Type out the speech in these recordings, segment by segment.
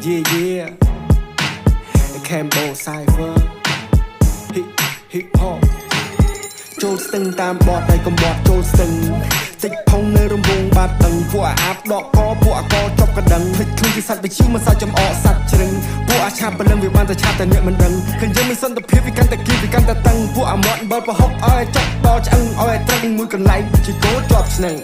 Yeah yeah Cambo Cypher Hip Hop ចូលស្ទឹងតាមបទតែកំបត់ចូលស្ទឹងតិចផងនៅរំវងបាត់ដឹងពួកអាបដកកពួកអកចប់កណ្ដឹងភ្លេចខ្លួនពីសត្វបិជីមិនសោះចំអកសត្វជ្រឹងពួកអាឆាប់បលឹងវាបានតែឆាប់តែអ្នកមិនដឹងឃើញយើងមានសន្តិភាពវាកាន់តែគីវាកាន់តែតឹងពួកអាមាត់បើប្រហុកឲ្យចប់ដល់ឆ្អឹងឲ្យត្រឹងមួយកន្លែងជាគោជាប់ឆ្នឹង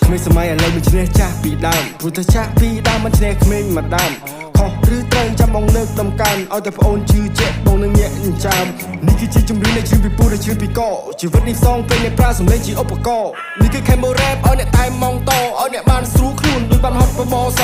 ក្មេងសម័យឥឡូវមិនឈ្នះចាស់ពីដើមព្រោះតែចាស់ពីដើមមិនឈ្នះក្មេងមកដើមខុសឬត្រូវចាំបងលើកដំកើងឲ្យតែប្អូនជឿជាក់បងនឹងញាក់ចាំនេះគឺជាជំរឿននៃជឿពីពូដែលជឿពីកជីវិតនេះសងពេលអ្នកប្រើសម្លេងជាឧបករណ៍នេះគឺ Cambo Rap ឲ្យអ្នកតែម៉ងតឲ្យអ្នកបានស្រួលខ្លួនដូចបានហត់បបស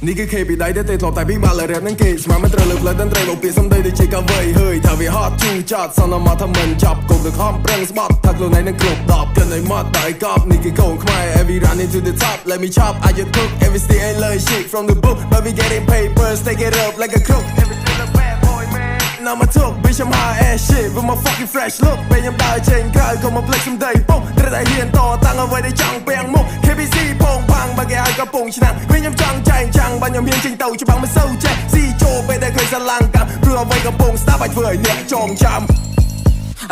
នេះគឺ K ពីដៃតែធ្លាប់តែពីមកលើ rap នឹងគេស្មានមិនត្រូវលើកលើតន្ត្រីមកពីសំដីដូចជាកាវៃហើយថាវាហត់ជូរចត់សន្មតថាមិនចាប់គប់ទៅខំប្រឹងស្បត់ថាខ្លួនឯងនឹងគ្រប់10គិនឲ្យមកដៃកប់នេះគឺកូនខ្មែរ every run into the top let me chop I just cook every stay and learn shit from the book but we getting papers take it up like a crook every still a bad boy man now my talk bitch I'm high ass shit with my fucking fresh look ពេលខ្ញុំដើរចេញក្រៅក៏មកផ្លេចសំដីពុកត្រូវតែហ៊ានតតាំងអ្វីដែលចង់ពាំងមុខ KBC ពងផាំងបើគេឲ្យកំពុងឆ្នាំពេលខ្ញុំចង់ចែងចាំងបើខ្ញុំមានចេញទៅច្បាំងមិនសូវចេះស៊ីចូលពេលដែលឃើញស្រឡាំងកាប់ព្រោះអ្វីកំពុងស្ដាប់ឲ្យធ្វើឲ្យអ្នកចងចាំ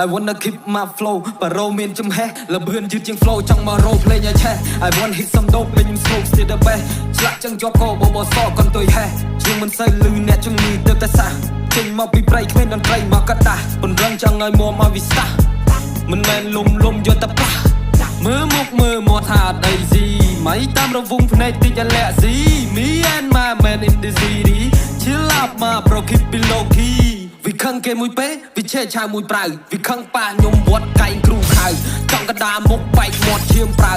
I wanna keep my flow បរោមានចំហេះលបឿនយឺតជាង flow ចង់មករោភ្លេងឲ្យឆេះ I want hit some dope លេងខ្ញុំ smoke still the best ឆ្លាក់ចឹងជាប់កោបបសកុនទុយហេះជាងមិនសូវលឺអ្នកជំងឺទៅតែសះចេញមកពីព្រៃគ្មានតន្ត្រីមកកដាស់ពន្រឹងចង់ឲ្យមួមកវិសាមិនមែនលំយកតែប៉ះមើលមុខមើលមាត់ថាអត់អីស៊ីមិនតាមរវងភ្នែកតិចអាឡែស៊ី Me and my man in the city chill up my bro keep it low key វិខឹងគេមួយពេលវិឆេឆៅមួយប្រៅវិខឹងប៉ាខ្ញុំវត្តកែងគ្រូខៅចង់កដាមុខបែកមាត់ឈាមប្រៅ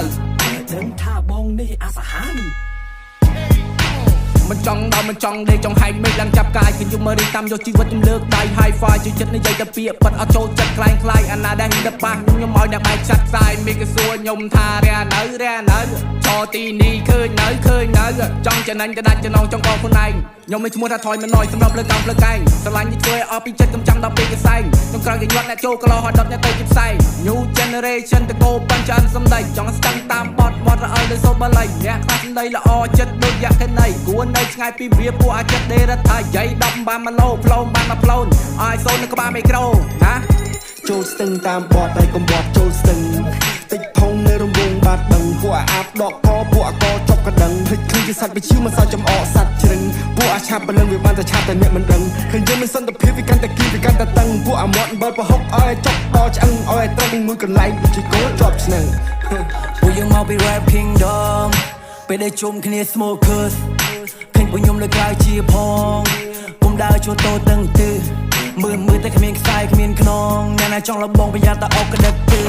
ដឹងថាបងនេះអាសាហានមិនចង់ដល់មិនចង់ដេកចង់ហែកមេឃឡើងចាប់កាយខ្ញុំមើលរីតាមយកជីវិតខ្ញុំលើកដៃ high five ជួយចិត្តនិយាយតែពាក្យប៉ិតអត់ចូលចិត្តខ្លាំងខ្លាយអាណាដែលហ៊ានទៅប៉ះខ្ញុំឲ្យអ្នកបែកចាត់ផ្សាយមេឃសួរខ្ញុំថារះនៅចោទីនេះឃើញនៅចង់ចំណេញទៅដាច់ចំណងចង់កខ្លួនឯងខ្ញុំមានឈ្មោះថាថយមិនណយសម្រាប់លើកកំភ្លើកែងស្រឡាញ់នេះធ្វើឲ្យអស់ពីចិត្តកំចាំដល់ពេលកសែងខ្ញុំក្រោយគេញាត់អ្នកចូលកលោហត់ដុតអ្នកទៅជាផ្សែង New generation តកោបញ្ចានសំដីចង់ស្ទឹងតាមបត់វត្តរអិលលើសូបល័យអ្នកខ្លះសំដីល្អចិត្តដូចយ៉ាក់ខេណៃគួរនៅឆ្ងាយពីវាពួកអាចចិត្តដេរថាយាយ10បាន1ឡូផ្លូនបាន1ផ្លូនឲ្យសូននៅក្បាលមីក្រូណាចូលស្ទឹងតាមបត់តែកំបត់ចូលស្ទឹងតិចផងនៅរំវងបាត់ដឹងពួកអាបដកកពួកអកចប់កណ្ដឹងភ្លេចខ្លួនជាសត្វបិជីមិនសោះចំអកសត្វជ្រឹងពួកអាឆាប់បលឹងវាបានតែឆាប់តែអ្នកមិនដឹងឃើញយើងមានសន្តិភាពវាកាន់តែគីវាកាន់តែតឹងពួកអាមាត់បើប្រហុកឲ្យចប់ដល់ឆ្អឹងឲ្យត្រឹងមួយកន្លែងជាគោជាប់ឆ្នឹងពួកយើងមកពី Rap Kingdom ពេលដែលជុំគ្នា Smokers ឃើញពួកខ្ញុំលើក្រៅជាផងពុំដើរជួតោតឹងទឺមើលតែគ្មានខ្សែគ្មានខ្នងអ្នកណាចង់លបងប្រយ័ត្នតែអុកក្តិតទឺ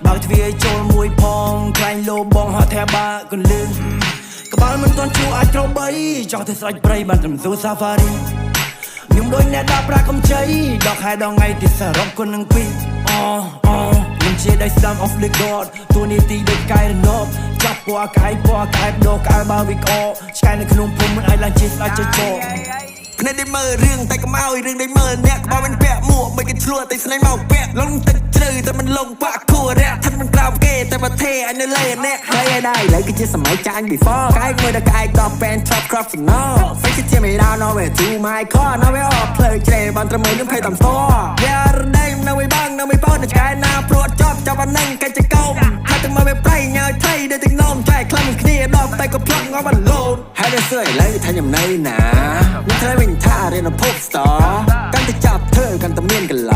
បើកទ្វារចូលមួយផងខ្លាញ់លោបងហត់ថាបាកន្លឹងក្បាលមិនទាន់ជួអាចត្រូវបីចង់ទៅស្រេចព្រៃបានត្រឹមស៊ូ Safari ខ្ញុំដូចអ្នកដាក់ប្រាកំជ័យដកហែដងថ្ងៃទីសរុបគុណនឹងពីខ្ញុំជាដៃស្ដាំ off the god ទូនីទីដូចកាយរណបចាប់ពណ៌កាយដោកៅបើវិកអឆ្កែនៅក្នុងភូមិមិនអាចឡើងជាស្ដាច់ចចភ្នែកដែលមើលរឿងតែកុំឲ្យរឿងដែលមើលអ្នកក្បាលមិនពាក់មួកមិនគេឆ្លួតែស្នេហ៍មកពាក់លងទឹកជ្រៅតែមិនលងបាក់គួររះថាមិនក្រៅគេតែប្រទេអញនៅលេអ្នកហើយឯដែរឥឡូវគឺជាសម័យចាញ់ before កាយមើលតែកាយតប fan top crop no face it ជាមេដា no way to my car no way off ផ្លូវជ្រេបានត្រឹមខ្ញុំភ័យតាមស្ទយ៉ារដេមនៅវិញនៅវិញបងឆ្កែណាព្រួតចប់ចាប់អានឹងកិច្ចកោហើយទៅមកវាប្រៃញ៉ាយថៃដូចទាំងនោមចែកខ្លាំងគ្នាដល់តែក៏ផ្លឹកងបាឡូនហើយដល់សើឥឡូវថាខ្ញុំនៅណាខ្ញុំត្រូវវិញថារៀន pop star កាន់តែចាប់ធ្វើកាន់តែមានកន្ល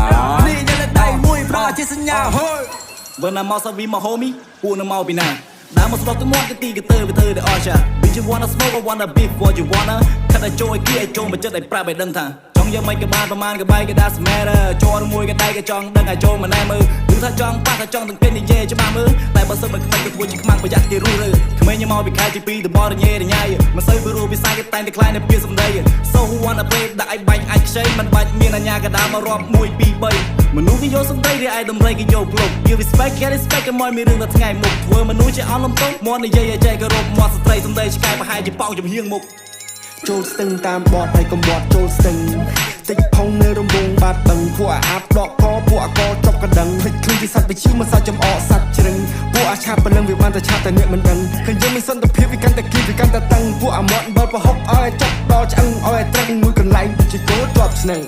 នេះយកលេខដៃមួយប្រជាសញ្ញាហូយបើណាមកសាវីមក homie ពួកនឹងមកពីណាដើមមកស្បទៅមកទីកទៅវាធ្វើតែអស់ចា Bitch you wanna smoke or wanna beef what you wanna ខាត់តែចូលគីឲ្យចូលមកចិត្តឲ្យប្រាប់ឲ្យដឹងថាចង់យកមិនក៏បានប្រមាណក៏បែកក៏ដាក់ smatter ចូលមួយក៏ដៃក៏ចង់ដឹងឲ្យចូលមកណែមើលគឺថាចង់ប៉ះថាចង់ទាំងពេលនិយាយច្បាស់មើលតែបើសិនមិនខ្មិចក៏ធ្វើជាខ្មាំងប្រយ័ត្នគេរស់រើក្មេងខ្ញុំមកពីខែទី2ទៅបរញ៉េរញ៉ៃមិនសូវពីរੂពីសាយគេតែងតែខ្លាញ់នៅពីសំដី So who wanna play ដាក់ឲ្យបាញ់អាចខ្ចីមិនបាច់មានអាញាកដាមករាប់1 2 3មនុស្សគេយកសំដីរីឯដំរីគេយកផ្លុក Give respect get respect ក៏មកមានរឿងតែថ្ងៃមុខធ្វើមនុស្សជាអន់លំទោមកនិយាយឲ្យចែកគោរពមកស្ត្រីសំដីឆ្កែប្រហែលជាប៉ោងចំហៀងមុខចូលស្ទឹងតាមបត់តែកំបត់ចូលស្ទឹងតិចផងនៅរំវងបាត់ដឹងពួកអាបដកកពួកអកចប់កណ្ដឹងភ្លេចខ្លួនពីសត្វបិជីមិនសោះចំអកសត្វជ្រឹងពួកអាឆាប់បលឹងវាបានតែឆាប់តែអ្នកមិនដឹងឃើញយើងមានសន្តិភាពវាកាន់តែគីវាកាន់តែតឹងពួកអាមាត់បើប្រហុកឲ្យ ឆ្អឹងឲ្យត្រឹងមួយកន្លែងជាគោជាប់ស្នឹង